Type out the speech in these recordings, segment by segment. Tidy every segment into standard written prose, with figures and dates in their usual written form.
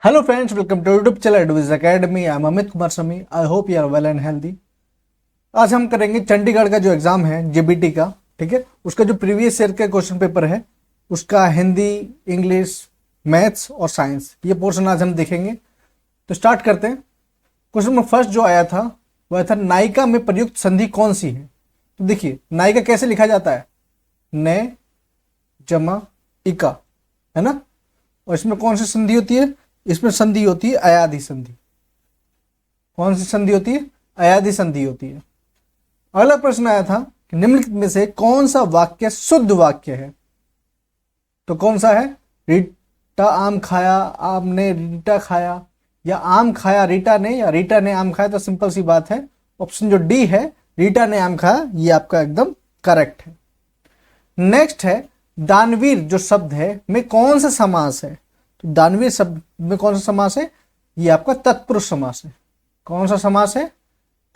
Hello friends, welcome to YouTube channel advise academy. I am Amit Kumar Sami. I hope you are well and healthy. आज हम करेंगे चंडीगढ़ का जो exam है जेबीटी का, ठीक है, उसका जो प्रीवियस ईयर का क्वेश्चन पेपर है उसका हिंदी, इंग्लिश, मैथ्स और साइंस, ये पोर्शन आज हम देखेंगे। तो स्टार्ट करते हैं। क्वेश्चन में फर्स्ट जो आया था वह था नायिका में प्रयुक्त संधि कौन सी है। तो देखिए नायिका कैसे लिखा जाता है, ने जमा इका, है ना। और इसमें कौन सी संधि होती है, इसमें संधि होती है अयाधि संधि। कौन सी संधि होती है, अयाधि संधि होती है। अगला प्रश्न आया था कि निम्नलिखित में से कौन सा वाक्य शुद्ध वाक्य है। तो कौन सा है, रीटा आम खाया, आम ने रीटा खाया, या आम खाया रीटा ने, या रीटा ने आम खाया। तो सिंपल सी बात है, ऑप्शन जो डी है रीटा ने आम खाया, ये आपका एकदम करेक्ट है। नेक्स्ट है दानवीर जो शब्द है में कौन सा समास है। तो दानवीर शब्द में कौन सा समास है, ये आपका तत्पुरुष समास है। कौन सा समास है,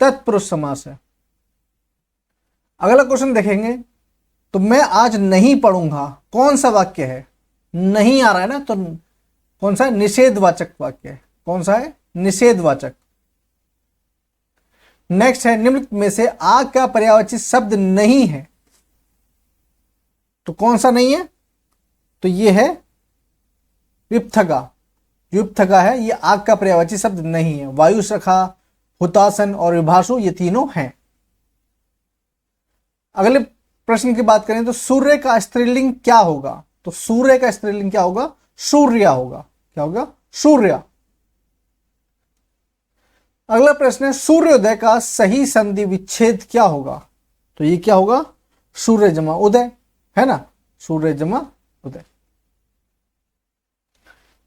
तत्पुरुष समास है। अगला क्वेश्चन देखेंगे तो मैं आज नहीं पढ़ूंगा, कौन सा वाक्य है, नहीं आ रहा है ना, तो कौन सा है, निषेधवाचक वाक्य है। कौन सा है, निषेधवाचक। नेक्स्ट है निम्नलिखित में से आ का पर्यायवाची शब्द नहीं है। तो कौन सा नहीं है, तो ये है विपथगा। विपथगा है, ये आग का पर्यायवाची शब्द नहीं है। वायु सखा, हुतासन और विभाषु ये तीनों हैं। अगले प्रश्न की बात करें तो सूर्य का स्त्रीलिंग क्या होगा। तो सूर्य का स्त्रीलिंग क्या होगा, सूर्या होगा। क्या होगा, सूर्या। अगला प्रश्न है सूर्योदय का सही संधि विच्छेद क्या होगा। तो ये क्या होगा, सूर्य जमा उदय, है ना, सूर्य जमा उदय।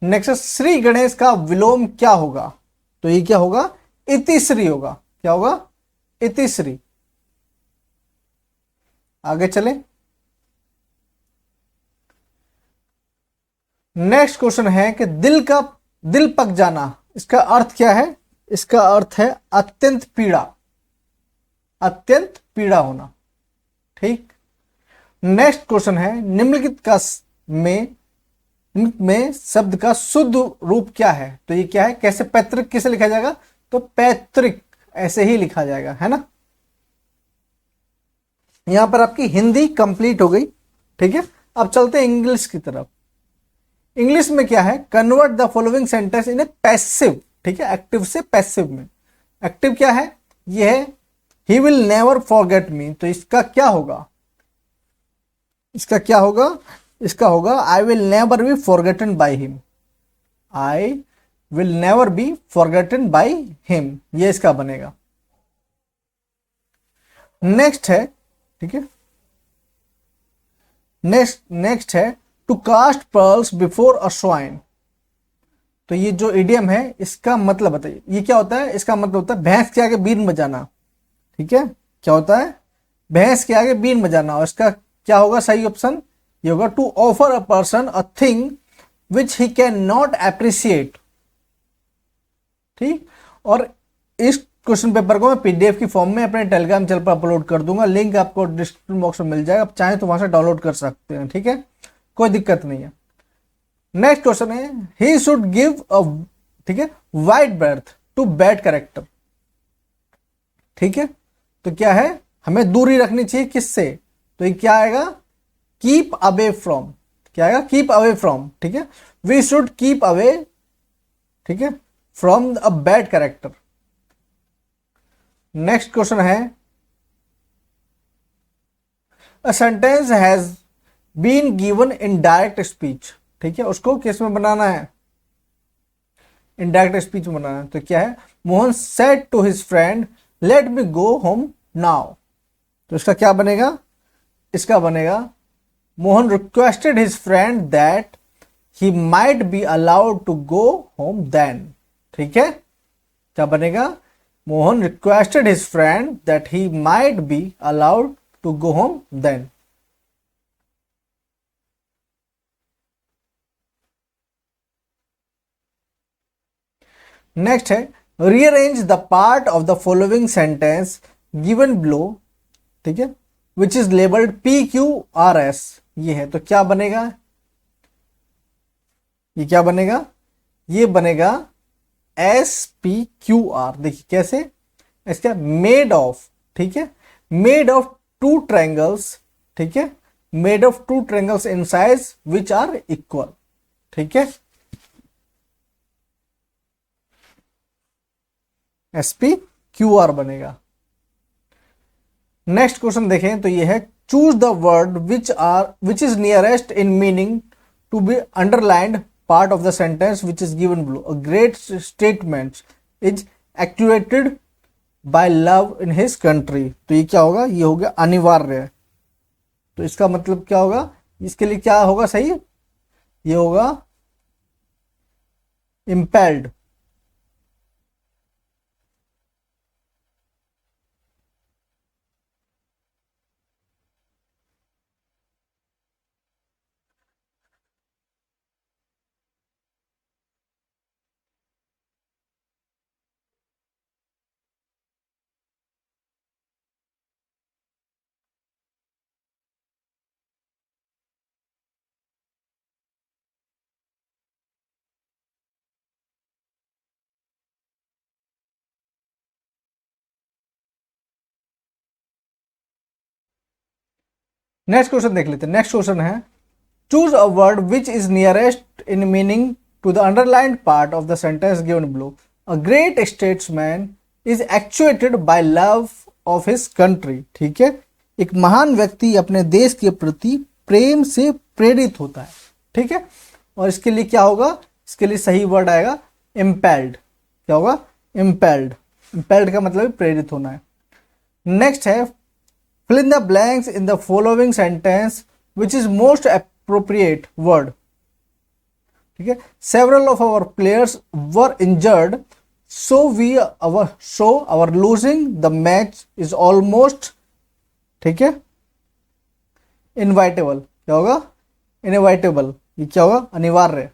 नेक्स्ट श्री गणेश का विलोम क्या होगा। तो ये क्या होगा, इतिश्री होगा। क्या होगा, इतिश्री। आगे चले। नेक्स्ट क्वेश्चन है कि दिल पक जाना, इसका अर्थ क्या है। इसका अर्थ है अत्यंत पीड़ा, अत्यंत पीड़ा होना। ठीक। नेक्स्ट क्वेश्चन है निम्नलिखित का में शब्द का शुद्ध रूप क्या है। तो ये क्या है, कैसे पैतृक कैसे लिखा जाएगा, तो पैतृक ऐसे ही लिखा जाएगा, है ना। यहां पर आपकी हिंदी कंप्लीट हो गई। ठीक है, अब चलते हैं इंग्लिश की तरफ। इंग्लिश में क्या है, convert the following sentence in A passive. ठीक है, एक्टिव से पैसिव में। एक्टिव क्या है, ये है he will never forget me. तो इसका क्या होगा, इसका क्या होगा, इसका होगा I will never be forgotten by him. I will never be forgotten by him, ये इसका बनेगा। नेक्स्ट है, ठीक है, नेक्स्ट है to cast pearls before a swine. तो ये जो इडियम है इसका मतलब बताइए, ये क्या होता है। इसका मतलब होता है भैंस के आगे बीन बजाना। ठीक है, क्या होता है, भैंस के आगे बीन बजाना। और इसका क्या होगा सही ऑप्शन, ये होगा to offer a person a thing which he can not appreciate. ठीक। और इस क्वेश्चन पेपर को मैं पीडीएफ की फॉर्म में अपने टेलीग्राम चैनल पर अपलोड कर दूंगा। लिंक आपको डिस्क्रिप्शन बॉक्स में मिल जाएगा, आप चाहें तो वहां से डाउनलोड कर सकते हैं। ठीक है, कोई दिक्कत नहीं है। नेक्स्ट क्वेश्चन है ही शुड गिव अ, ठीक है, wide berth to bad character. ठीक है, तो क्या है, हमें दूरी रखनी चाहिए किससे। तो ये क्या आएगा, कीप अवे फ्रॉम। क्या आएगा, कीप अवे फ्रॉम। ठीक है, वी शुड कीप अवे, ठीक है, from a bad character. Next question है a sentence has been given in direct speech. ठीक है, उसको किस में बनाना है, इनडायरेक्ट स्पीच में बनाना है। तो क्या है, Mohan said to his friend let me go home now. तो इसका क्या बनेगा, इसका बनेगा Mohan requested his friend that he might be allowed to go home then. ठीक है, क्या बनेगा, Mohan requested his friend that he might be allowed to go home then. Next है rearrange the part of the following sentence given below, ठीक है, which is labelled PQRS। ये है, तो क्या बनेगा, ये क्या बनेगा, ये बनेगा SPQR। देखिए कैसे, इसका मेड ऑफ, ठीक है, मेड ऑफ टू ट्रायंगल्स, ठीक है, made of two triangles in size which are equal, ठीक है, SPQR बनेगा। नेक्स्ट क्वेश्चन देखें तो ये है, choose the word which is nearest in meaning to be underlined part of the sentence which is given below. A great statement is actuated by love in his country. तो ये क्या होगा, ये हो गया अनिवार्य। तो इसका मतलब क्या होगा, इसके लिए क्या होगा सही, ये होगा इम्पेल्ड। नेक्स्ट क्वेश्चन देख लेते हैं। नेक्स्ट क्वेश्चन है, choose a word which is nearest in meaning to the underlined part of the sentence given below. A great statesman is actuated by love of his country. ठीक है, एक महान व्यक्ति अपने देश के प्रति प्रेम से प्रेरित होता है। ठीक है, और इसके लिए क्या होगा, इसके लिए सही वर्ड आएगा इम्पेल्ड। क्या होगा, इम्पेल्ड। इम्पेल्ड का मतलब प्रेरित होना है। नेक्स्ट है, fill in the blanks in the following sentence which is most appropriate word। ठीक है, several of our players were injured so our losing the match is almost, ठीक है, inevitable। क्या होगा, inevitable। ये क्या होगा, अनिवार्य।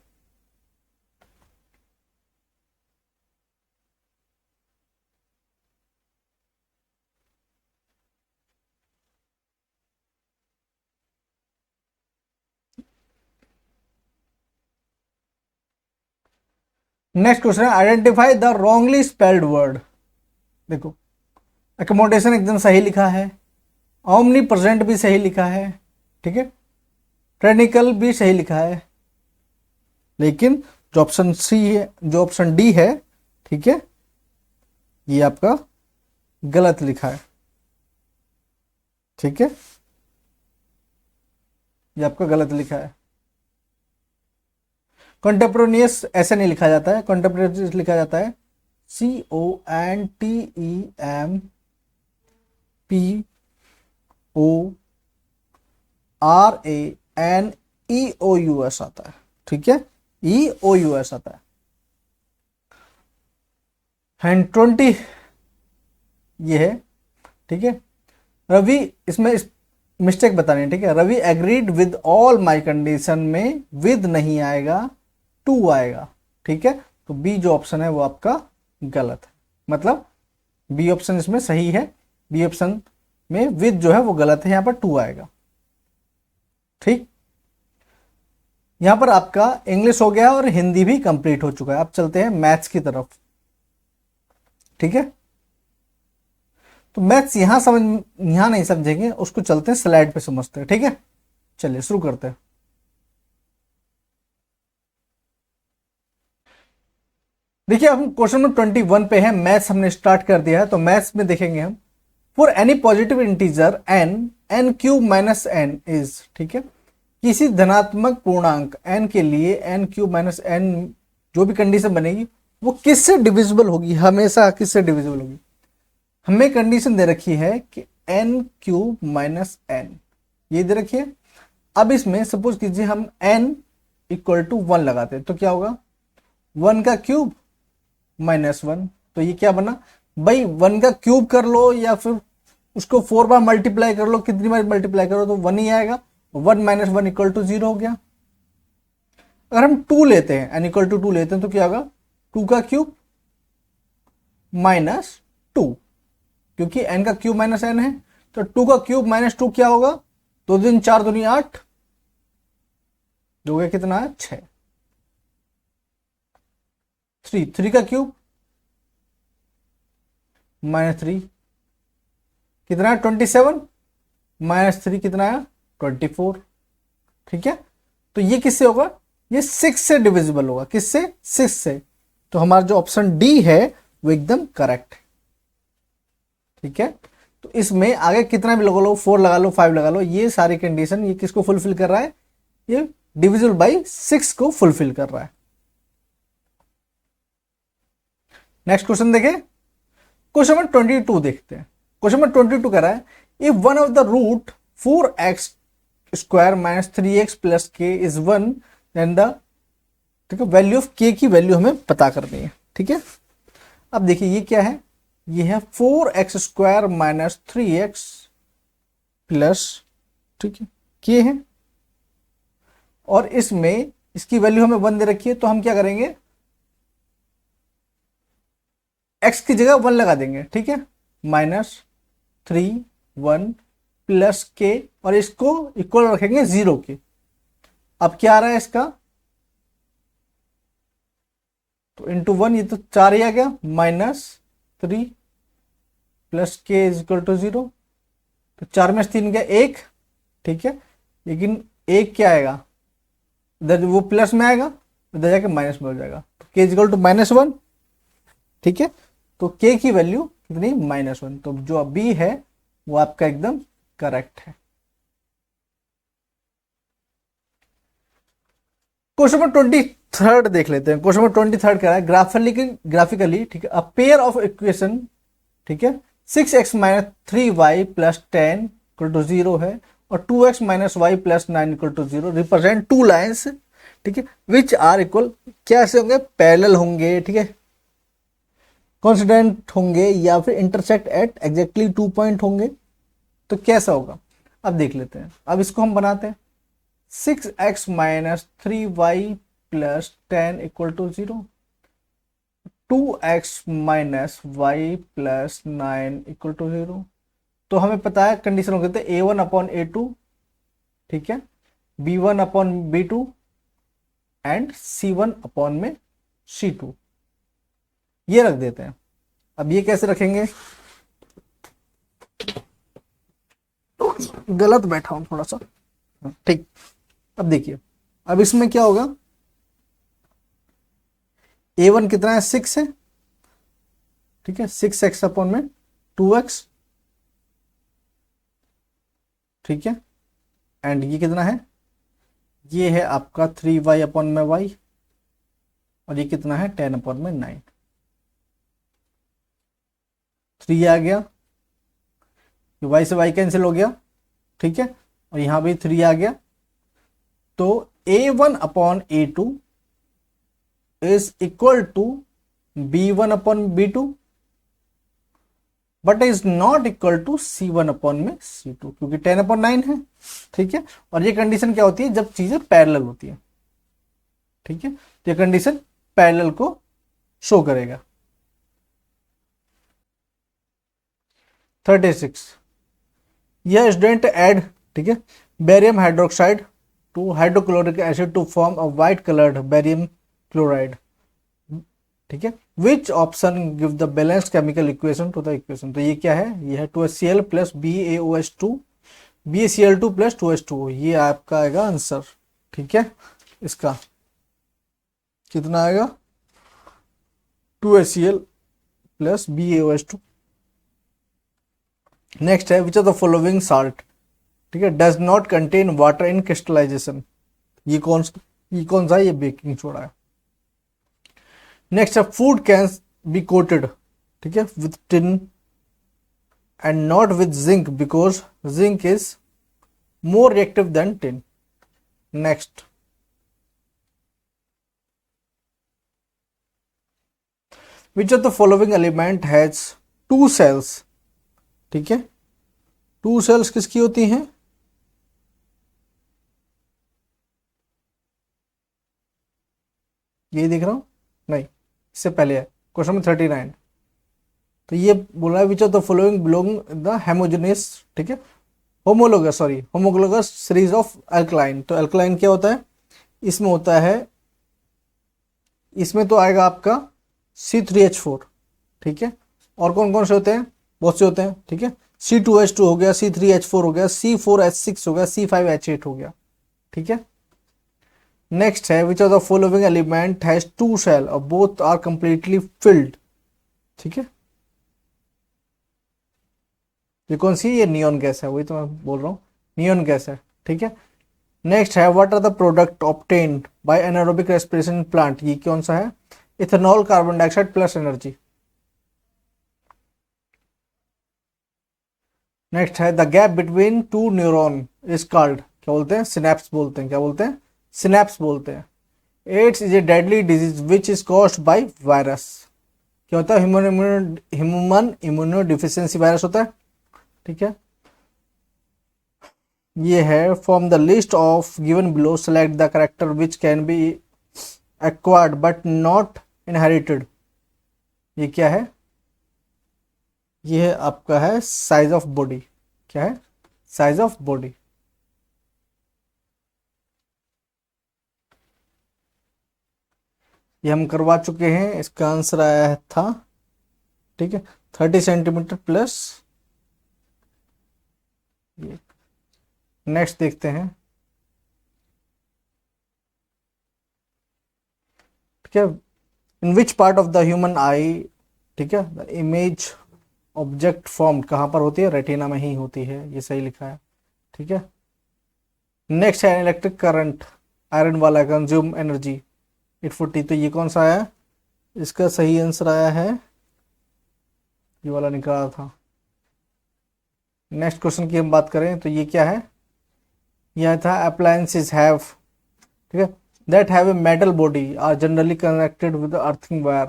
नेक्स्ट क्वेश्चन है, identify the wrongly spelled word. देखो, एकोमोडेशन एकदम सही लिखा है, ओमनी प्रेजेंट भी सही लिखा है, ठीक है, ट्रेनिकल भी सही लिखा है, लेकिन जो ऑप्शन सी है, जो ऑप्शन डी है, ठीक है, ये आपका गलत लिखा है। ठीक है, ये आपका गलत लिखा है। कंटेम्पोरेनियस ऐसे नहीं लिखा जाता है, कंटेम्पोरेनियस लिखा जाता है CONTEMPORANEOUS आता है। ठीक है, EOUS आता है। 120 ये है। ठीक है, रवि, इसमें मिस्टेक बतानी है। ठीक है, Ravi agreed with all my condition में विद नहीं आएगा, टू आएगा। ठीक है, तो बी जो ऑप्शन है वो आपका गलत है, मतलब बी ऑप्शन इसमें सही है, बी ऑप्शन में विद जो है वो गलत है, यहां पर टू आएगा। ठीक, यहां पर आपका इंग्लिश हो गया और हिंदी भी कंप्लीट हो चुका है। अब चलते हैं मैथ्स की तरफ। ठीक है, तो मैथ्स यहां नहीं समझेंगे, उसको चलते हैं स्लाइड पे समझते हैं। ठीक है, चलिए शुरू करते हैं। देखिए, हम क्वेश्चन नंबर 21 पे है, मैथ्स हमने स्टार्ट कर दिया है। तो मैथ्स में देखेंगे हम, for any positive integer n cube minus n is, ठीक है, किसी धनात्मक पूर्णांक n के लिए n क्यूब माइनस n जो भी कंडीशन बनेगी वो किससे डिविजिबल होगी, हमेशा किससे डिविजिबल होगी। हमें कंडीशन दे रखी है कि n क्यूब माइनस n, ये दे रखी है। अब इसमें सपोज कीजिए हम n इक्वल टू 1 लगाते हैं, तो क्या होगा, 1 का क्यूब माइनस 1। तो ये क्या बना भाई, 1 का क्यूब कर लो या फिर उसको 4 बार मल्टीप्लाई कर लो, कितनी बार मल्टीप्लाई करो तो 1 ही आएगा। 1 माइनस 1 इक्वल टू 0 हो गया। अगर हम 2 लेते हैं, n इक्वल टू 2 लेते हैं, तो क्या होगा, 2 का क्यूब माइनस 2, क्योंकि n का क्यूब माइनस n है। तो 2 का क्यूब माइनस 2 क्या होगा, 2 दिन 4 दूनी 8, 2 का कितना है 6। 3, 3 का क्यूब -3 कितना है 27, -3 कितना है 24। ठीक है, तो ये किससे होगा, ये 6 से डिविजिबल होगा, किससे 6 से। तो हमारा जो ऑप्शन डी है वो एकदम करेक्ट है। ठीक है, तो इसमें आगे कितना भी लगा लो, 4 लगा लो, 5 लगा लो, ये सारी कंडीशन ये किसको फुलफिल कर रहा है, ये डिविजिबल बाई 6 को फुलफिल कर रहा है। नेक्स्ट क्वेश्चन देखें, क्वेश्चन नंबर 22 देखते हैं। क्वेश्चन नंबर 22 कह रहा है if one of the root 4x square minus 3x plus K is 1 then the, ठीक है, वैल्यू ऑफ के की वैल्यू हमें पता करनी है। ठीक है, अब देखिए ये क्या है, ये है 4x square minus 3x plus, ठीक है, के है, और इसमें इसकी वैल्यू हमें 1 दे रखी है, तो हम क्या करेंगे, x की जगह 1 लगा देंगे। ठीक है, -3 1 प्लस के, और इसको इक्वल रखेंगे 0 के। अब क्या आ रहा है इसका, तो इंटू 1, ये तो 4 ही आ गया, -3 plus K is equal to 0। तो 4 में 3 गया 1। ठीक है, लेकिन 1 क्या आएगा, इधर वो प्लस में आएगा, इधर जाके माइनस में हो जाएगा, तो के इज इक्वल टू -1। ठीक है, तो के की वैल्यू कितनी, -1। तो जो अब बी है वो आपका एकदम करेक्ट है। क्वेश्चन नंबर 23 देख लेते हैं। क्वेश्चन नंबर 23 कह रहा है ग्राफिकली, ठीक है, अ पेयर ऑफ इक्वेशन, ठीक है, 6x minus 3y plus 10 equal to 0 है, और 2x minus y plus 9 equal to 0 represent two lines, ठीक है, विच आर इक्वल, कैसे होंगे, पैरेलल होंगे, ठीक है, कॉन्सिडेंट होंगे, या फिर इंटरसेक्ट एट एग्जैक्टली 2 पॉइंट होंगे। तो कैसा होगा, अब देख लेते हैं। अब इसको हम बनाते हैं, 6x minus 3y plus 10 equal to 0, 2x minus y plus 9 equal to 0। तो हमें पता है कंडीशन हो गए थे a1 अपॉन a2, ठीक है, b1 upon b2 and c1 upon में c2, ये रख देते हैं। अब ये कैसे रखेंगे, गलत बैठा हूं थोड़ा सा, ठीक। अब देखिए, अब इसमें क्या होगा, a1 कितना है, 6 है, ठीक है, 6x अपॉन में 2x, ठीक है, एंड ये कितना है, ये है आपका 3y अपॉन में y, और ये कितना है 10 अपॉन में 9, 3 आ गया, y से y कैंसिल हो गया, ठीक है, और यहां भी 3 आ गया। तो a1 upon a2 is equal to b1 upon b2, but is not equal to c1 upon में c2, क्योंकि 10 अपॉन 9 है, ठीक है। और ये कंडीशन क्या होती है, जब चीजें पैरेलल होती है, ठीक है, तो ये कंडीशन पैरेलल को शो करेगा। 36, यह स्टूडेंट ऐड, ठीक है, barium hydroxide to hydrochloric acid to form a white coloured barium chloride, ठीक है, which option give the balanced chemical equation to the equation. तो ये क्या है, ये है 2HCl plus BaOH2 BaCl2 plus 2H2O, ये आपका आएगा आंसर, ठीक है। इसका कितना आएगा, 2HCl प्लस BaOH2। नेक्स्ट है which of the following salt, ठीक है, does not contain water in crystallization, ये कौन सा है, ये बेकिंग सोडा है। नेक्स्ट है फूड कैन बी कोटेड, ठीक है, with tin and not with zinc because zinc is more reactive than tin. Next, which of the following element has 2 shells, ठीक है, 2 सेल्स किसकी होती हैं, ये देख रहा हूं, नहीं, इससे पहले है क्वेश्चन में 39। तो ये बोला है which of the following belong the homogeneous, ठीक है, होमोलोगस सीरीज ऑफ अल्कलाइन। तो अल्कलाइन क्या होता है, इसमें होता है, इसमें तो आएगा आपका C3H4, ठीक है। और कौन कौन से होते हैं, बहुत से होते हैं, ठीक है। C2H2 हो गया, C3H4 हो गया, C4H6 हो गया, C5H8 हो गया, ठीक है। नेक्स्ट है which of the following element has two shell और बोथ आर कंप्लीटली फिल्ड, ठीक है। ये कौन सी, ये नियॉन गैस है, वही तो मैं बोल रहा हूँ, नियॉन गैस है, ठीक है। नेक्स्ट है what are the product obtained by anaerobic respiration plant, ये कौन सा है, ethanol, carbon dioxide plus energy. Next है the gap between two neuron is called, क्या बोलते हैं, सिनेप्स बोलते हैं, क्या बोलते हैं, सिनेप्स बोलते हैं। AIDS is a deadly disease which is caused by virus, क्या होता है, ह्यूमन इम्यूनो डिफिशियंसी वायरस होता है, ठीक है। ये है from the list of given below select the character which can be acquired but not inherited, ये क्या है, ये है आपका है साइज ऑफ बॉडी, क्या है, साइज ऑफ बॉडी। ये हम करवा चुके हैं, इसका आंसर आया था, ठीक है, 30 सेंटीमीटर प्लस। नेक्स्ट देखते हैं, ठीक है। In which part of the human eye, ठीक है, द इमेज ऑब्जेक्ट फॉर्म कहाँ पर होती है, रेटिना में ही होती है, ये सही लिखा है, ठीक है। नेक्स्ट है इलेक्ट्रिक करंट आयरन वाला कंज्यूम एनर्जी 840, तो ये कौन सा आया, इसका सही आंसर आया है, ये वाला निकाला था। नेक्स्ट क्वेश्चन की हम बात करें तो ये क्या है, यह था अप्लायंसेस हैव, ठीक है, that have a metal body are generally connected with earthing wire,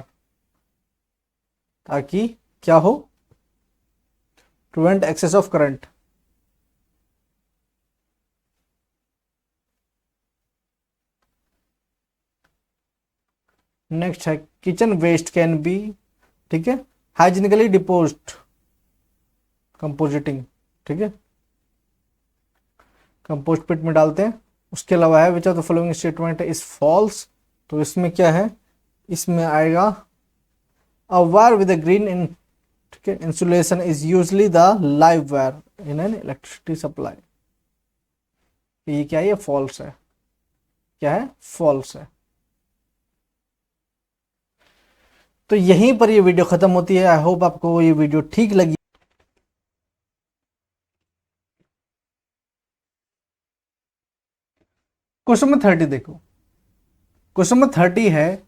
ताकि क्या हो, prevent excess of current. Next है किचन वेस्ट कैन बी, ठीक है, हाइजीनिकली डिपोज्ड कंपोजिटिंग, ठीक है, कंपोस्ट पिट में डालते हैं। उसके अलावा है which of the following statement is false, तो इसमें क्या है, इसमें आएगा a wire with a green in, ठीक है, insulation is usually the live wire in an electricity supply, ये क्या है, ये फॉल्स है, क्या है, फॉल्स है। तो यहीं पर ये वीडियो खत्म होती है। आई होप आपको ये वीडियो ठीक लगी। क्वेश्चन नंबर 30 देखो, क्वेश्चन नंबर 30 है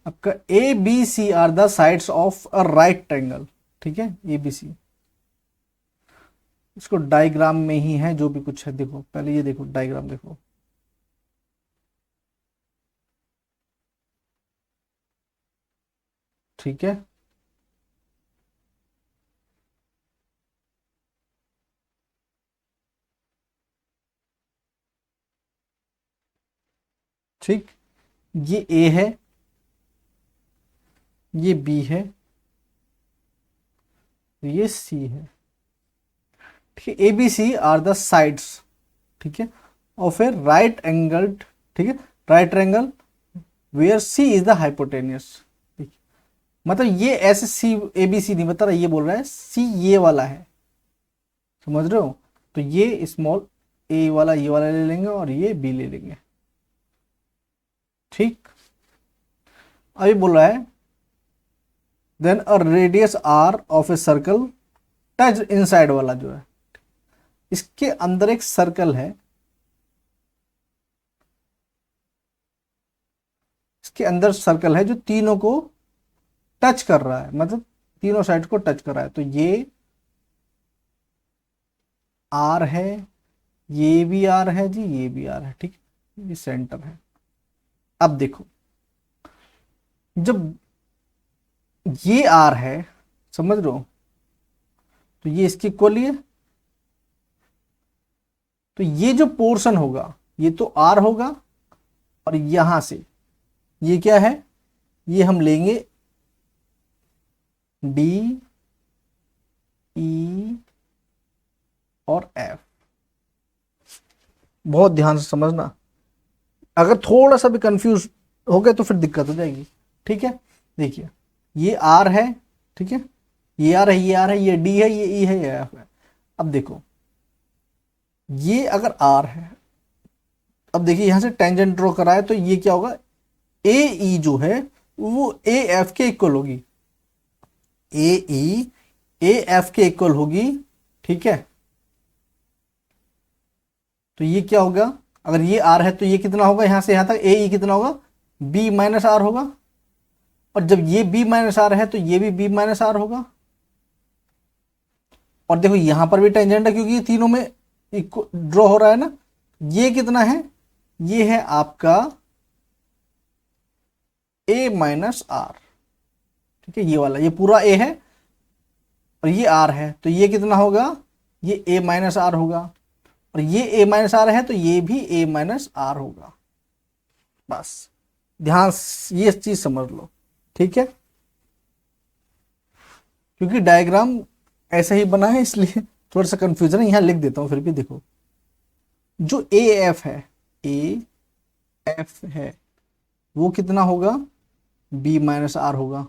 आपका A B C are the sides of a right triangle, ठीक है, ए बी सी, इसको डायग्राम में ही है जो भी कुछ है, देखो पहले ये देखो डायग्राम देखो, ठीक है। ठीक, ये ए है, ये बी है, ये सी है, ठीक है। A B C are the sides, ठीक है, ऑफ ए राइट एंगल्ड, ठीक है, right angle where C is the hypotenuse, मतलब ये ऐसे सी ए बी सी नहीं बता रहा, ये बोल रहा है सी ये वाला है, समझ रहे हो, तो ये स्मॉल ए वाला ये वाला ले लेंगे और ये बी ले लेंगे, ठीक। अभी बोल रहा है then a radius R of a circle touch inside वाला जो है, इसके अंदर एक सर्कल है, इसके अंदर सर्कल है जो तीनों को टच कर रहा है, मतलब तीनों साइड को टच कर रहा है, तो ये आर है, ये भी आर है जी, ये भी आर है, ठीक, ये सेंटर है। अब देखो जब ये आर है, समझ रहे हो, तो ये इसकी इक्वल है, तो ये जो पोर्शन होगा ये तो आर होगा, और यहां से ये क्या है, ये हम लेंगे डी ई और एफ, बहुत ध्यान से समझना, अगर थोड़ा सा भी कंफ्यूज हो गया तो फिर दिक्कत हो जाएगी। ठीक है, देखिए ये आर है, ठीक है, ये आर है, ये आर है, ये डी है, ये ई है, ये एफ है। अब देखो ये अगर आर है, अब देखिए यहां से टेंजेंट ड्रॉ करा है तो ये क्या होगा, ए ई जो है वो ए एफ के इक्वल होगी, ए ई ए एफ के इक्वल होगी। ठीक है, तो ये क्या होगा, अगर ये आर है तो ये कितना होगा, यहां से यहां तक ए ई कितना होगा, बी माइनस आर होगा। और जब ये बी माइनस आर है तो ये भी बी माइनस आर होगा। और देखो यहां पर भी टेंजेंट है क्योंकि ये तीनों में ड्रॉ हो रहा है ना। ये कितना है, ये है आपका ए माइनस आर। ठीक है, ये वाला ये पूरा ए है और ये आर है तो ये कितना होगा, ये ए माइनस आर होगा। और ये ए माइनस आर है तो ये भी ए माइनस आर होगा। बस ध्यान ये चीज समझ लो। ठीक है, क्योंकि डायग्राम ऐसा ही बना है इसलिए थोड़ा सा कंफ्यूजन है, यहां लिख देता हूं फिर भी। देखो जो ए एफ है, ए एफ है वो कितना होगा, बी माइनस आर होगा।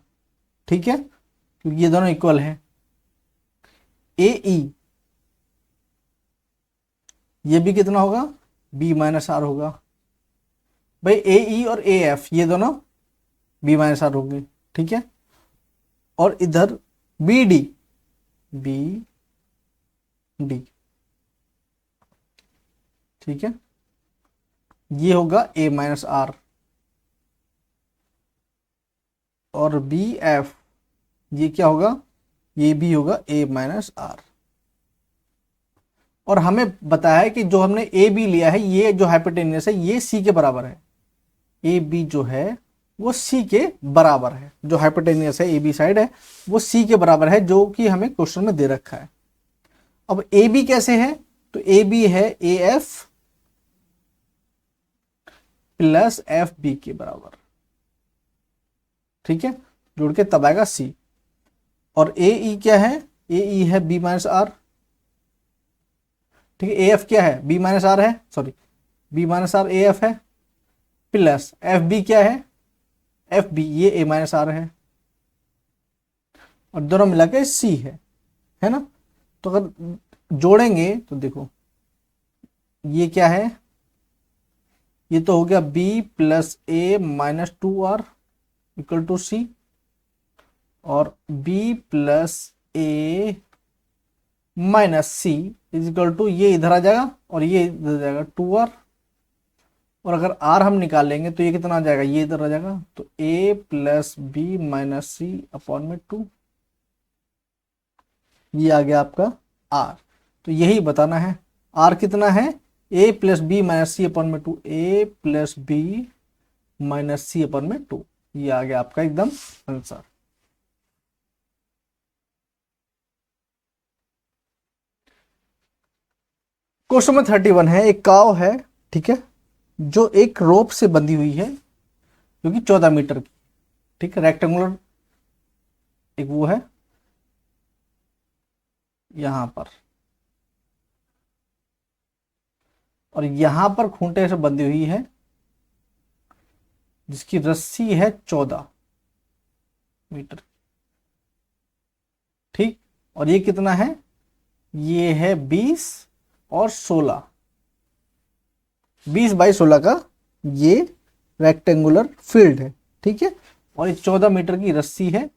ठीक है, क्योंकि ये दोनों इक्वल है। ए ई ये भी कितना होगा, बी माइनस आर होगा। भाई ए ई और ए एफ ये दोनों बी माइनस आर होंगे। ठीक है, और इधर बी डी, बी डी, ठीक है, ये होगा ए माइनस आर। और बी एफ ये क्या होगा, ये भी होगा ए माइनस आर। और हमें बताया है कि जो हमने ए बी लिया है, ये जो हाइपोटेन्यूस है ये सी के बराबर है। ए बी जो है वो सी के बराबर है, जो हाइपोटेन्यूस है ए बी साइड है वो सी के बराबर है, जो कि हमें क्वेश्चन में दे रखा है। अब ए बी कैसे है, तो ए बी है A F plus F B के बराबर। ठीक है, जोड़ के तब आएगा सी। और ए ई क्या है, ए ई है बी माइनस आर। ठीक है, ए एफ क्या है, बी माइनस आर है, sorry B minus R A F है, प्लस एफ बी क्या है, एफ बी ये ए माइनस आर है, और दोनों मिला के सी है ना। तो अगर जोड़ेंगे तो देखो ये क्या है, ये तो हो गया B plus A minus 2r equal to C, और B plus A minus C is equal to, ये इधर आ जाएगा और ये इधर जाएगा 2r। और अगर r हम निकालेंगे तो ये कितना आ जाएगा, ये इधर आ जाएगा, तो a plus B minus C upon में 2, ये आ गया आपका r। तो यही बताना है r कितना है, a plus B minus C upon में 2, a plus B minus C upon में 2, ये आ गया आपका एकदम आंसर। क्वेश्चन नंबर 31 है, एक काव है, ठीक है, जो एक रोप से बंधी हुई है जो कि 14 मीटर की, ठीक है, रेक्टेंगुलर एक वो है यहां पर, और यहां पर खूंटे से बंधी हुई है जिसकी रस्सी है 14 मीटर। ठीक, और ये कितना है, ये है 20 और 16, 20 बाई 16 का ये रेक्टेंगुलर फील्ड है। ठीक है, और ये 14 मीटर की रस्सी है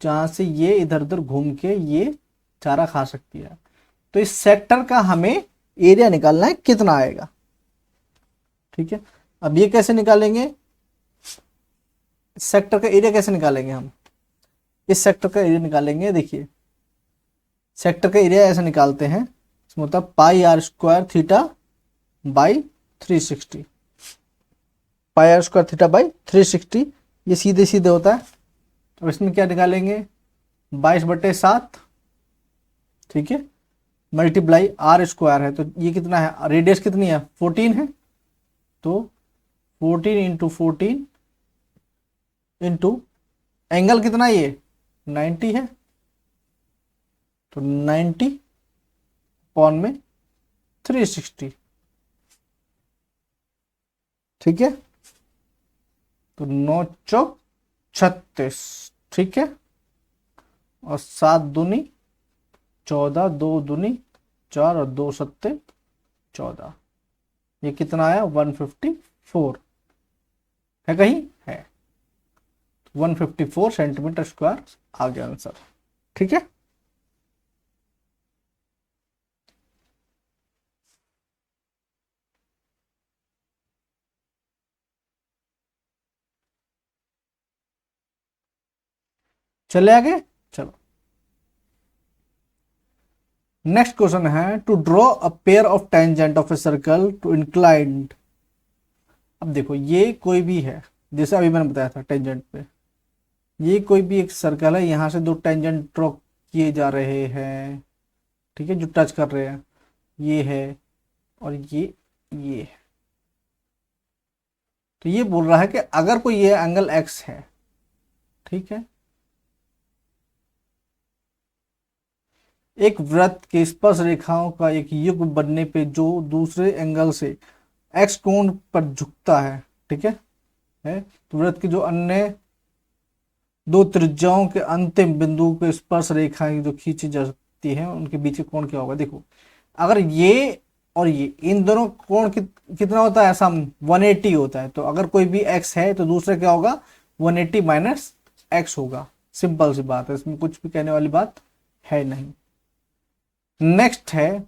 जहां से ये इधर उधर घूम के ये चारा खा सकती है। तो इस सेक्टर का हमें एरिया निकालना है, कितना आएगा। ठीक है, अब ये कैसे निकालेंगे, सेक्टर का एरिया कैसे निकालेंगे हम, इस सेक्टर का एरिया निकालेंगे। देखिए सेक्टर का एरिया ऐसे निकालते हैं, मतलब pi r square theta by 360, pi r square theta by 360, ये सीधे सीधे होता है। अब इसमें क्या निकालेंगे, 22/7, ठीक है, मल्टीप्लाई आर स्क्वायर है तो ये कितना है, रेडियस कितनी है 14 है, तो 14 इंटू 14 इंटू एंगल कितना है, ये 90 है, तो 90 अपॉन में 360। ठीक है, तो 9 चौक 36, ठीक है। और 7 दूनी 14, 2 दूनी 4 और 2 सत्ते 14। ये कितना आया? 154 है, कहीं है। 154 सेंटीमीटर स्क्वायर आ गया आंसर, ठीक है। चले आगे, चलो। नेक्स्ट क्वेश्चन है to draw a pair of tangent of a circle to inclined. अब देखो ये कोई भी है, जैसे अभी मैंने बताया था टेंजेंट पे, ये कोई भी एक सर्कल है, यहां से दो टेंजेंट ड्रॉ किए जा रहे हैं, ठीक है, जो टच कर रहे हैं, ये है और ये है। तो ये बोल रहा है कि अगर कोई ये एंगल एक्स है, ठीक है, एक वृत्त के स्पर्श रेखाओं का एक युग्म बनने पे जो दूसरे एंगल से एक्स कोण पर झुकता है, ठीक है, तो वृत्त की जो अन्य दो त्रिज्याओं के अंतिम बिंदु पे स्पर्श रेखाएं जो खींची जा सकती हैं उनके बीच का कोण क्या होगा। देखो अगर ये और ये, इन दोनों कोण कितना होता है? ऐसा 180 होता है। तो अगर कोई भी x है तो दूसरा क्या होगा? 180 माइनस एक्स होगा। सिंपल सी बात है, इसमें कुछ भी कहने वाली बात है नहीं। नेक्स्ट है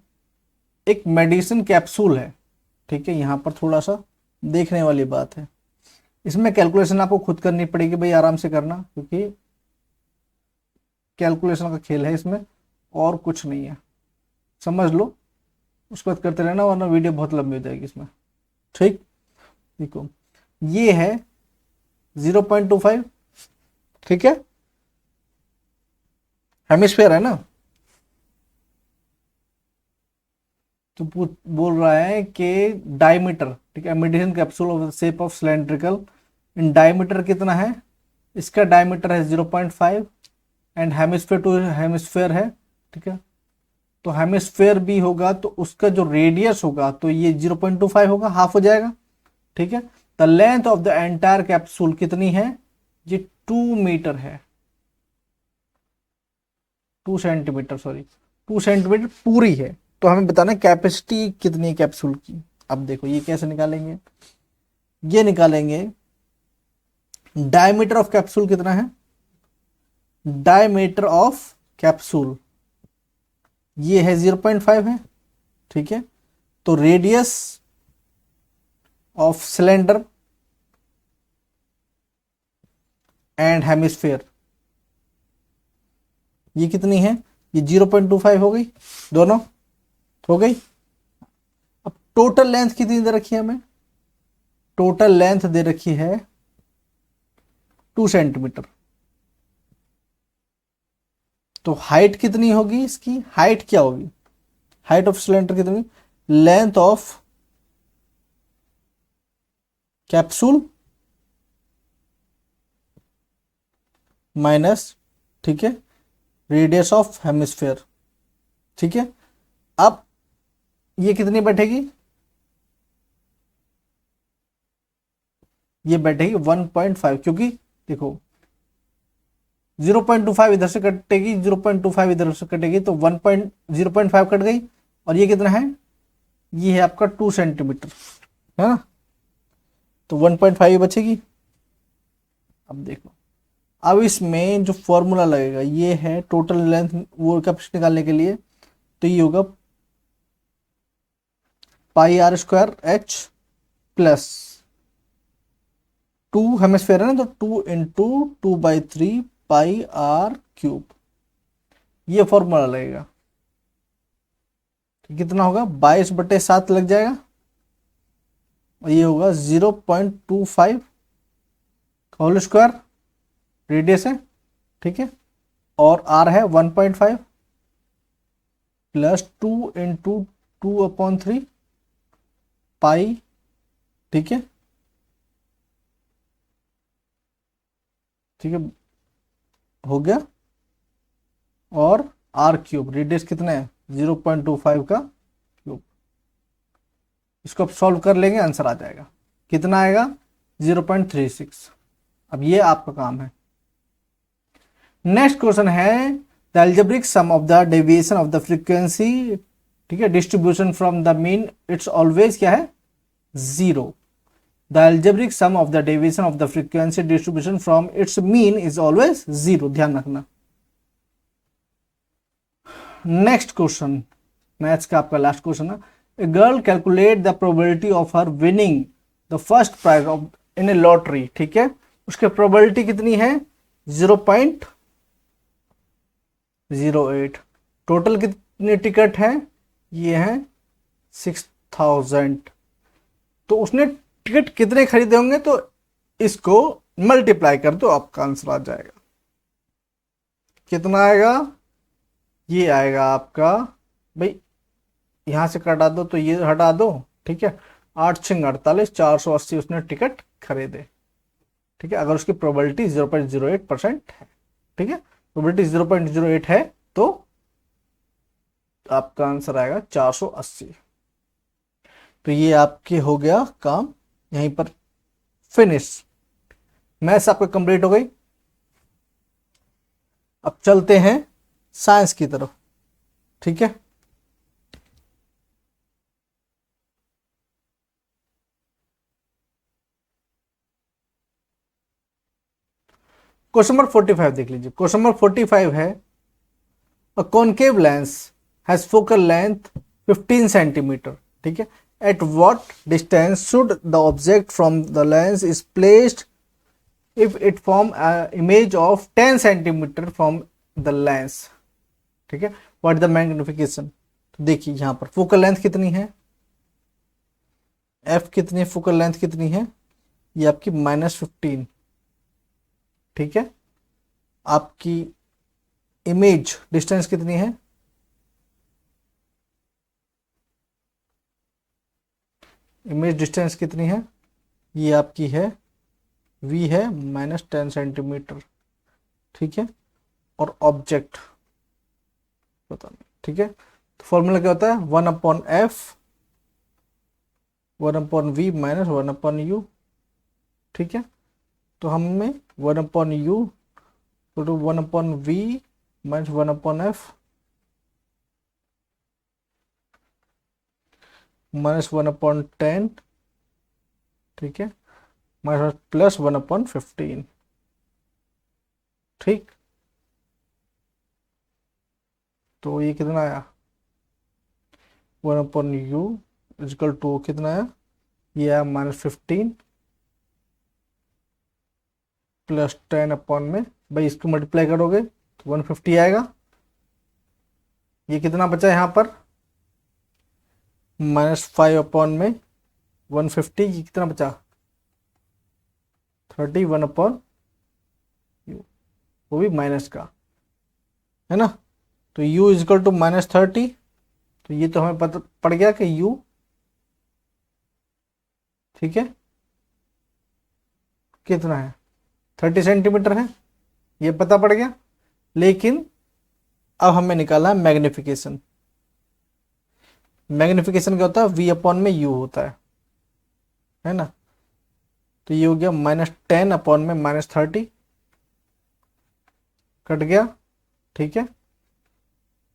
एक मेडिसिन कैप्सूल है, ठीक है, यहां पर थोड़ा सा देखने वाली बात है। इसमें कैलकुलेशन आपको खुद करनी पड़ेगी भाई, आराम से करना, क्योंकि कैलकुलेशन का खेल है इसमें और कुछ नहीं है। समझ लो, उसके बाद करते रहना वरना वीडियो बहुत लंबी हो जाएगी इसमें, ठीक। देखो ये है 0.25, ठीक है, हेमिस्फीयर है ना। तो बोल रहा है कि डायमीटर, ठीक है, medicine capsule of the shape of cylindrical, in diameter कितना है? इसका डायमीटर है 0.5 एंड हेमिस्फीयर टू हेमिस्फीयर है, ठीक है। तो हेमिस्फीयर भी होगा तो उसका जो रेडियस होगा तो ये 0.25 होगा, हाफ हो जाएगा, ठीक है। The length of the entire capsule कितनी है? ये 2 मीटर है, 2 सेंटीमीटर, सॉरी 2 सेंटीमीटर पूरी है। तो हमें बताना कैपेसिटी कितनी है कैप्सूल की। अब देखो ये कैसे निकालेंगे, ये निकालेंगे डायमीटर ऑफ कैप्सूल कितना है? डायमीटर ऑफ कैप्सूल ये है 0.5 है, ठीक है। तो radius of cylinder and hemisphere ये कितनी है? ये 0.25 हो गई, दोनों हो गई। अब टोटल लेंथ कितनी दे रखी है हमें? टोटल लेंथ दे रखी है 2 सेंटीमीटर। तो हाइट कितनी होगी इसकी? हाइट क्या होगी? हाइट ऑफ सिलेंडर कितनी? लेंथ ऑफ कैप्सूल माइनस, ठीक है, रेडियस ऑफ हेमिस्फीयर, ठीक है। अब ये कितनी बैठेगी? ये बैठेगी 1.5, क्योंकि देखो 0.25 इधर से कटेगी, 0.25 इधर से कटेगी, तो 0.5 कट गई। और ये कितना है? ये है आपका 2 सेंटीमीटर, है ना। तो 1.5 बचेगी। अब देखो, अब इसमें जो फॉर्मूला लगेगा ये है टोटल लेंथ वो कैपेसिटी निकालने के लिए, तो ये होगा pi r square h plus 2 hemisphere है ना, तो 2 इंटू 2/3 पाई आर क्यूब, ये फॉर्मूला लगेगा। तो कितना होगा? 22/7 लग जाएगा। और ये होगा 0.25 होल स्क्वायर, रेडियस है, ठीक है, और आर है 1.5 प्लस 2 इंटू 2/3 पाई, ठीक है, ठीक है, हो गया। और आर क्यूब, रेडियस कितना है? 0.25 का क्यूब। इसको अब सॉल्व कर लेंगे, आंसर आ जाएगा। कितना आएगा? 0.36। अब ये आपका काम है। नेक्स्ट क्वेश्चन है the algebraic sum of the deviation of the frequency, ठीक है, distribution from the mean it's always क्या है, zero. The algebraic sum of the deviation of the frequency distribution from its mean is always zero, ध्यान रखना। Next question, maths का आपका last question है। A girl calculate the probability of her winning the first prize of in a lottery, ठीक है, उसके probability कितनी है, 0.08। टोटल कितने टिकट हैं, ये हैं 6000। तो उसने टिकट कितने खरीदे होंगे, तो इसको मल्टीप्लाई कर दो, आपका आंसर आ जाएगा। कितना आएगा, ये आएगा आपका, भाई यहां से कटा दो तो ये हटा दो, ठीक है, 8×48 480 उसने टिकट खरीदे, ठीक है, अगर उसकी प्रोबेबिलिटी 0.08% है, ठीक है, प्रोबेबिलिटी 0.08 है तो आपका आंसर आएगा 480। तो ये आपके हो गया काम यहीं पर फिनिश। मैथ्स आपका कंप्लीट हो गई। अब चलते हैं साइंस की तरफ, ठीक है। क्वेश्चन नंबर 45 देख लीजिए। क्वेश्चन नंबर 45 है a concave lens has focal length 15 centimetre, ठीक है, at what distance should the object from the lens is placed if it form image of 10 centimetre from the lens, ठीक है, what the magnification. तो देखिए यहां पर focal length कितनी है, एफ कितनी है, फोकल लेंथ कितनी है, ये आपकी -15, ठीक है। आपकी इमेज डिस्टेंस कितनी है, इमेज डिस्टेंस कितनी है, ये आपकी है v है -10 सेंटीमीटर, ठीक है, और ऑब्जेक्ट पता नहीं, ठीक है। तो फॉर्मूला क्या होता है, 1/f 1/v - 1/u, ठीक है। तो हमें 1/u तो 1/v - 1/f -1/10, ठीक है, प्लस 1/15, ठीक। तो ये कितना आया, 1/u इक्वल टू कितना आया, ये आया -15 प्लस 10 में, भाई इसको मल्टीप्लाई करोगे तो 150 आएगा। ये कितना बचा यहाँ पर, -5 में 150, ये कितना बचा 31/u, वो भी माइनस का है ना। तो u इक्वल टू -30, तो ये तो हमें पता पड़ गया कि u, ठीक है, कितना है 30 सेंटीमीटर है, ये पता पड़ गया। लेकिन अब हमें निकालना है मैग्निफिकेशन। मैग्निफिकेशन क्या होता है, v/u होता है ना। तो ये हो गया -10 में -30 कट गया, ठीक है,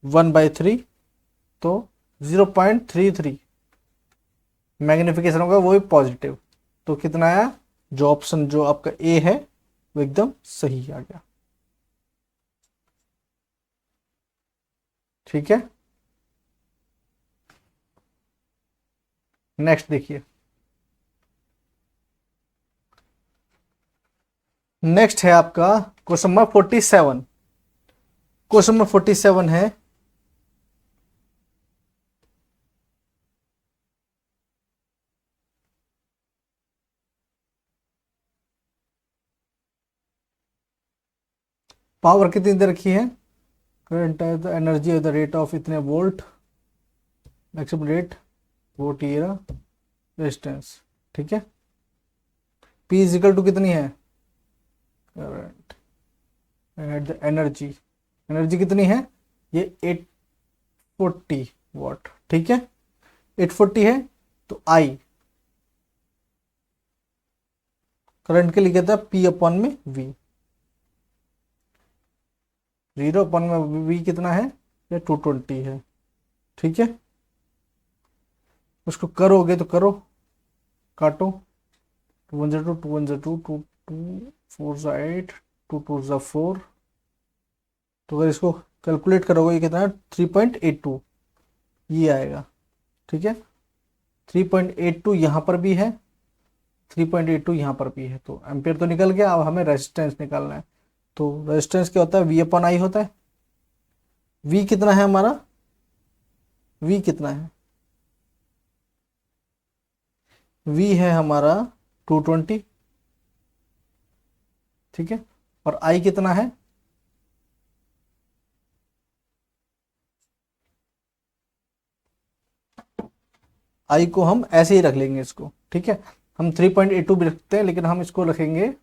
1/3 तो 0.33 मैग्निफिकेशन होगा, वो भी पॉजिटिव। तो कितना आया, जो ऑप्शन जो आपका ए है वो एकदम सही आ गया, ठीक है। नेक्स्ट देखिए, नेक्स्ट है आपका क्वेश्चन नंबर 47। क्वेश्चन नंबर 47 है पावर कितनी दे रखी है, करंट है, द एनर्जी है द रेट ऑफ इतने वोल्ट, मैक्सिमम रेट वोल्ट, ये रहा रेजिस्टेंस, ठीक है। P इक्वल टू कितनी है, current and the energy, energy कितनी है, ये 840 वाट, ठीक है, 840 है। तो I करंट के लिए कहता है P अपॉन में V। 0 अपॉन में V कितना है, ये 220 है। ठीक है, उसको करोगे तो करो, काटो, 2 1 2 2 1 2 2 2 4 8 2 2 4। तो अगर इसको कैलकुलेट करोगे ये कितना है 3.82 ये आएगा। ठीक है, 3.82 यहाँ पर भी है, 3.82 यहाँ पर भी है, तो एम्पियर तो निकल गया। अब हमें रेजिस्टेंस निकालना है। तो रेजिस्टेंस क्या होता है, V अपॉन आई होता है। V कितना है हमारा, V कितना है, V है हमारा 220। ठीक है, और I कितना है, I को हम ऐसे ही रख लेंगे इसको। ठीक है, हम 3.82 भी रखते हैं, लेकिन हम इसको रखेंगे,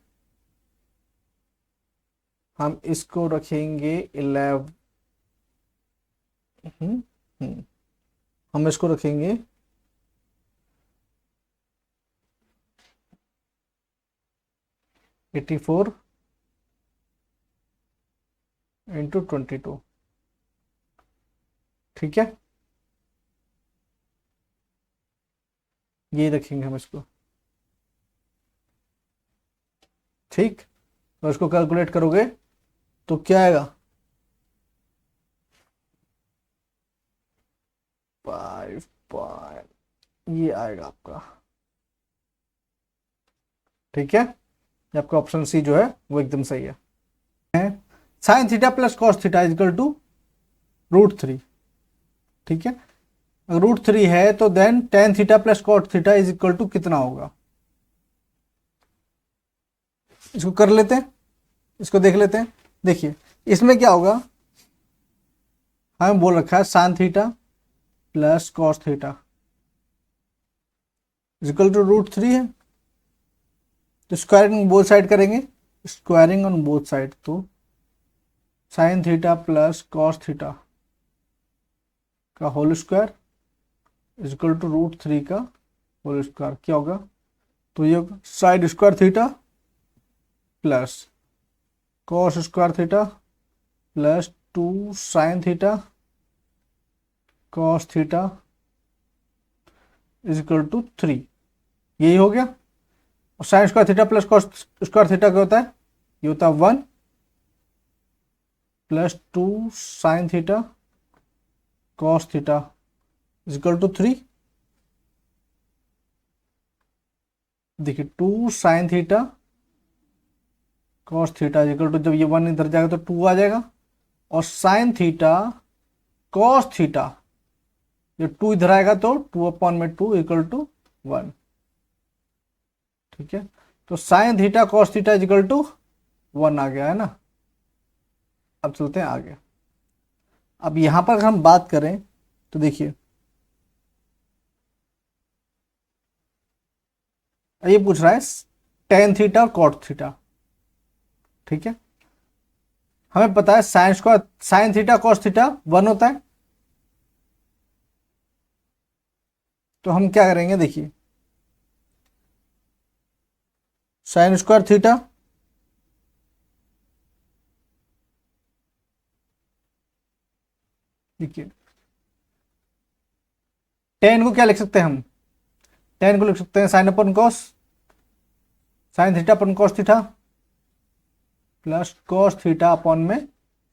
हम इसको रखेंगे 11, हम इसको रखेंगे 84 इंटू 22। ठीक है, ये रखेंगे हम इसको। ठीक, तो इसको कैलकुलेट करोगे तो क्या आएगा, 5 ये आएगा आपका। ठीक है, ये आपका ऑप्शन सी जो है वो एकदम सही है। Sine theta plus cos theta is equal to √3। ठीक है, अगर √3 है तो then tan theta plus cot theta is equal to कितना होगा, इसको कर लेते हैं, इसको देख लेते हैं। देखिए इसमें क्या होगा, हमें बोल रखा है sine theta plus cos theta is equal to √3 है, तो स्क्वायरिंग बोथ साइड करेंगे, स्क्वायरिंग ऑन बोथ साइड, तो sine theta plus cos theta का whole square is equal to √3 का होल स्क्वायर क्या होगा, तो ये sine square theta plus cos square theta plus 2 sine theta cos theta is equal to 3, यही हो गया। और sine square theta plus cos square theta क्या होता है, ये होता है 1 plus 2 sine theta cos theta is equal to 3। देखिए 2 sine theta cos theta is equal to, जब ये 1 इधर जाएगा तो 2 आ जाएगा, और साइन थीटा कॉस थीटा जब 2 इधर आएगा तो 2 अपॉन में 2 इक्वल टू 1। ठीक है, तो sine theta cos theta is equal to 1 आ गया है ना। अब चलते हैं आगे। अब यहां पर अगर हम बात करें तो देखिए ये पूछ रहा है टेन थीटा और कॉट थीटा। ठीक है, हमें पता है साइन थीटा कॉस थीटा 1 होता है, तो हम क्या करेंगे, देखिए साइन स्क्वायर थीटा देखिए टेन को क्या लिख सकते हैं हम, टेन को लिख सकते हैं sine upon cos, sine theta upon cos theta plus cos theta upon में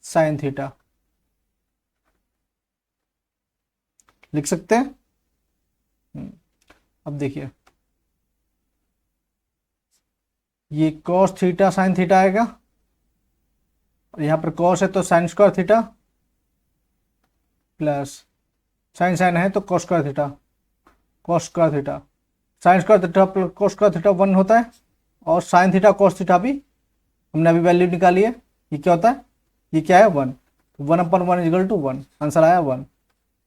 साइन थीटा लिख सकते हैं। अब देखिए ये कॉस थीटा साइन थीटा आएगा, और यहां पर कॉस है तो sine square theta plus sine sine है तो cos square theta, cos square theta, sine square theta plus cos square theta 1 होता है, और साइन थीटा कॉस थीटा भी हमने अभी वैल्यू निकाली है, ये क्या होता है, ये क्या है 1, 1 अपॉन 1 इक्वल टू 1, आंसर आया 1।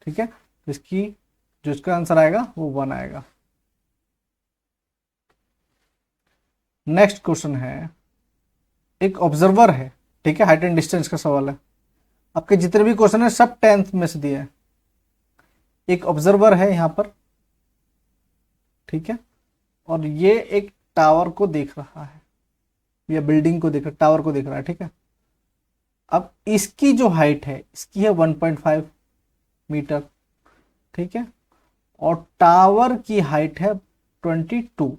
ठीक है, तो इसकी जो इसका आंसर आएगा वो 1 आएगा। नेक्स्ट क्वेश्चन है, एक ऑब्जर्वर है, ठीक है, हाइट एंड डिस्टेंस का सवाल है। आपके जितने भी क्वेश्चन है सब 10th में से दिए हैं। एक ऑब्जर्वर है यहां पर, ठीक है, और ये एक टावर को देख रहा है या बिल्डिंग को देख रहा, टावर को देख रहा है, ठीक है। अब इसकी जो हाइट है इसकी है 1.5 मीटर, ठीक है, और टावर की हाइट है 22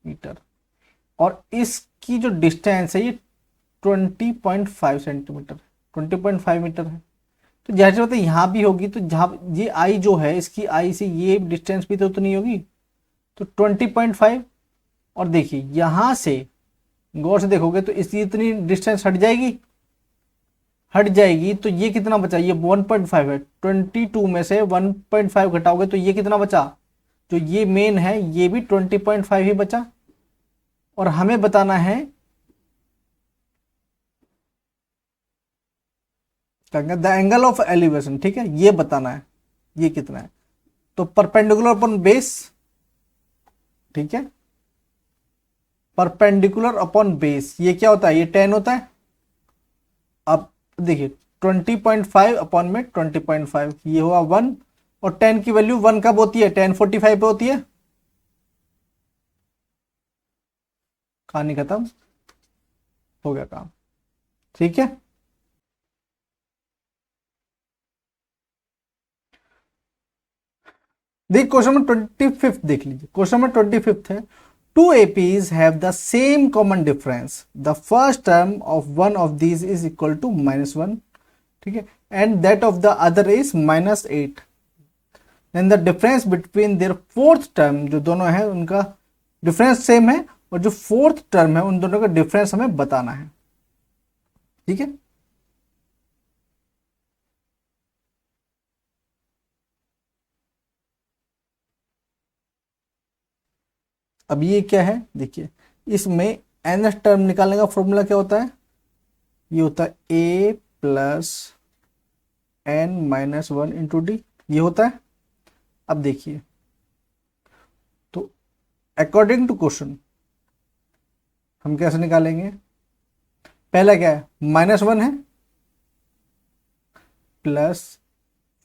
मीटर, और इसकी जो डिस्टेंस है ये 20.5 सेंटीमीटर, 20.5 मीटर है। तो जैसे होता है यहाँ भी होगी, तो जहाँ ये आई जो है इसकी आई से ये डिस्टेंस भी तो उतनी होगी, तो 20.5। और देखिए यहाँ से गौर से देखोगे तो इसकी इतनी डिस्टेंस हट जाएगी, हट जाएगी, तो ये कितना बचा, ये 1.5 है, 22 में से 1.5 घटाओगे तो ये कितना बचा, जो ये मेन है ये भी 20.5 ही बचा। और हमें बताना है द एंगल ऑफ एलिवेशन, ठीक है, ये बताना है ये कितना है। तो परपेंडिकुलर अपॉन बेस, ठीक है, परपेंडिकुलर अपॉन बेस ये क्या होता है, ये 10 होता है। अब देखिए 20.5 अपॉन में 20.5 ये हुआ 1, और 10 की वैल्यू 1 कब होती है, 1045 पे होती है। कहानी खत्म, हो गया काम, ठीक है। देखिए क्वेश्चन नंबर 25 देख लीजिए, क्वेश्चन नंबर 25 है, two APs have the same common difference. The first term of one of these is equal to -1, ठीक है, and that of the other is -8. Then the difference between their fourth term, जो दोनों है उनका difference same है, और जो fourth term है उन दोनों का डिफरेंस हमें बताना है, ठीक है। अब ये क्या है, देखिए इसमें nth टर्म निकालने का फॉर्मूला क्या होता है, ये होता है a plus n minus 1 into D, ये होता है। अब देखिए तो अकॉर्डिंग टू क्वेश्चन हम कैसे निकालेंगे, पहला क्या है, -1 है, प्लस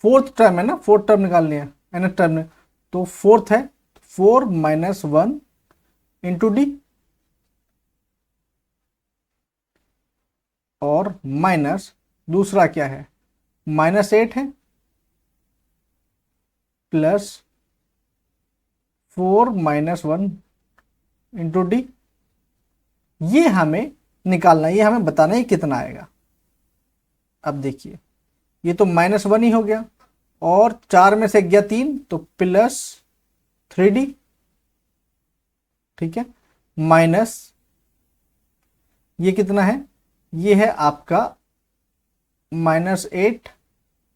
फोर्थ टर्म है ना, फोर्थ टर्म निकालनी है nth टर्म में, तो फोर्थ है 4 माइनस 1 इंटू डी, और माइनस दूसरा क्या है, -8 है, प्लस 4 माइनस 1 इंटू डी, ये हमें निकालना है, ये हमें बताना है कितना आएगा। अब देखिए ये तो -1 ही हो गया, और 4 में से गया 3 तो प्लस 3D, ठीक है, माइनस ये कितना है, ये है आपका -8,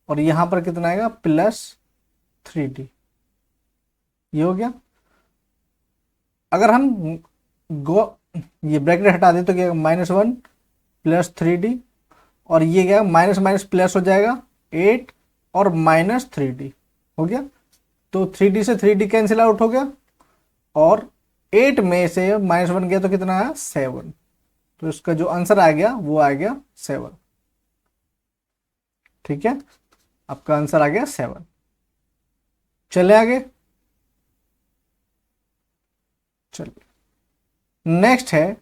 और यहां पर कितना आएगा, प्लस 3D, ये हो गया। अगर हम ये ब्रैकेट हटा दे तो क्या, -1 प्लस 3D, और ये क्या, माइनस माइनस प्लस हो जाएगा 8 और माइनस 3D हो गया, तो 3D से 3D कैंसिल आउट हो गया, और 8 में से -1 गया तो कितना आया, 7, तो इसका जो आंसर आ गया वो आ गया 7, ठीक है, आपका आंसर आ गया 7। चले आगे, चलिए नेक्स्ट है,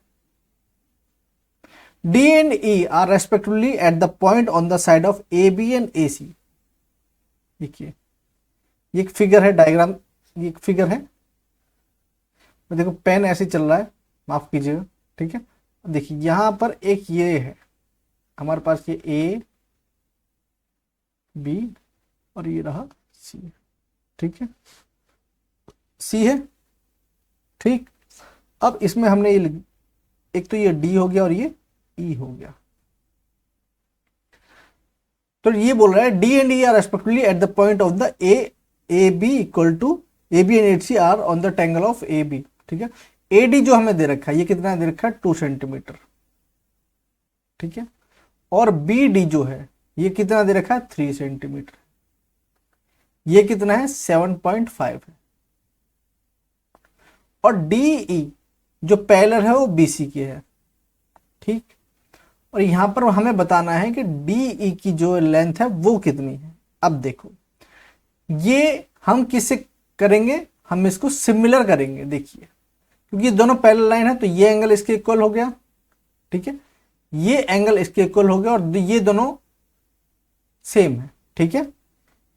D and E are respectively at the point on the side of AB and AC। देखिए ये एक फिगर है, डायग्राम, ये एक फिगर है, देखो पेन ऐसे चल रहा है, माफ कीजिएगा, ठीक है। देखिए यहां पर एक ये है हमारे पास, ये A B और ये रहा C, ठीक है, C है, ठीक। अब इसमें हमने ये एक तो ये D हो गया और ये E हो गया, तो ये बोल रहा है D and E are respectively at the point of the AB equal to AB and AC are on the triangle of AB, ठीक है। AD जो हमें दे रखा है ये कितना दे रखा है, 2 सेंटीमीटर, ठीक है, और BD जो है ये कितना दे रखा है, 3 सेंटीमीटर, ये कितना है, 7.5 है, और DE जो पैरेलल है वो BC की है, ठीक। और यहां पर हमें बताना है कि DE की जो लेंथ है वो कितनी है। अब देखो ये हम किससे करेंगे, हम इसको सिमिलर करेंगे, देखिए क्योंकि ये दोनों पैरेलल लाइन है तो ये एंगल इसके इक्वल हो गया, ठीक है, ये एंगल इसके इक्वल हो गया और ये दोनों सेम है, ठीक है।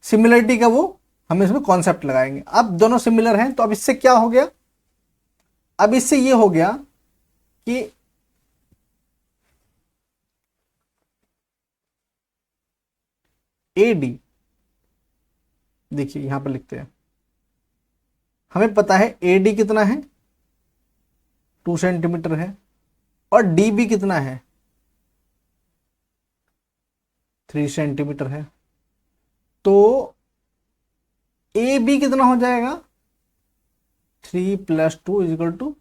सिमिलरिटी का वो हम इसमें कॉन्सेप्ट लगाएंगे। अब दोनों सिमिलर हैं तो अब इससे क्या हो गया, अब इससे ये हो गया कि AD, देखिए यहां पर लिखते हैं, हमें पता है AD कितना है 2 सेंटीमीटर है और DB कितना है 3 सेंटीमीटर है, तो AB कितना हो जाएगा 3 + 2 =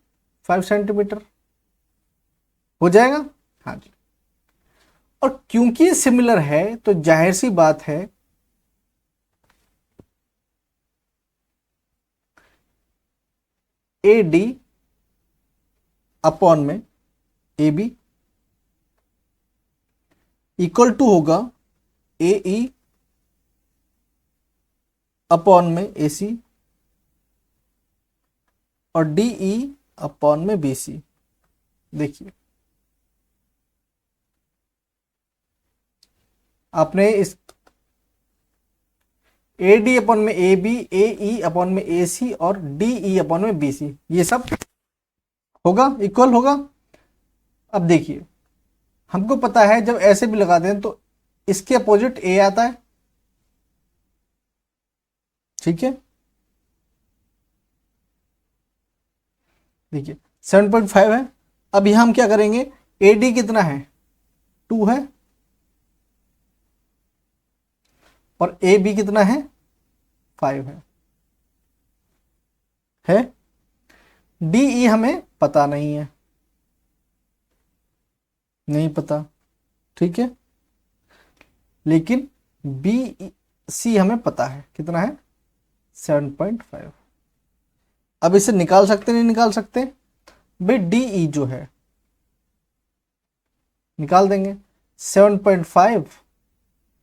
5 सेंटीमीटर हो जाएगा। हाँ जी, और क्योंकि ये सिमिलर है तो जाहिर सी बात है AD अपॉन में AB इक्वल टू होगा AE अपॉन में AC और DE अपॉन में BC। देखिए आपने इस AD अपॉन में AB, AE अपॉन में AC और DE अपॉन में BC, ये सब होगा इक्वल होगा। अब देखिए हमको पता है जब ऐसे भी लगा दें तो इसके अपोजिट A आता है, ठीक है। देखिए 7.5 है। अब यहां हम क्या करेंगे, AD कितना है 2 है और AB कितना है 5 है। DE हमें पता नहीं है, नहीं पता, ठीक है, लेकिन BC हमें पता है कितना है 7.5। अब इसे निकाल सकते नहीं निकाल सकते भाई, DE जो है निकाल देंगे, 7.5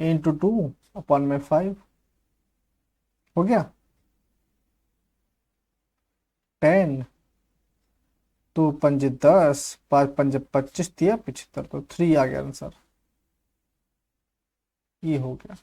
× 2 अपॉन में 5 हो गया 10, 2 × 5 = 10, 5 × 5 = 25, 3 × 75, तो 3 आ गया आंसर, ये हो गया।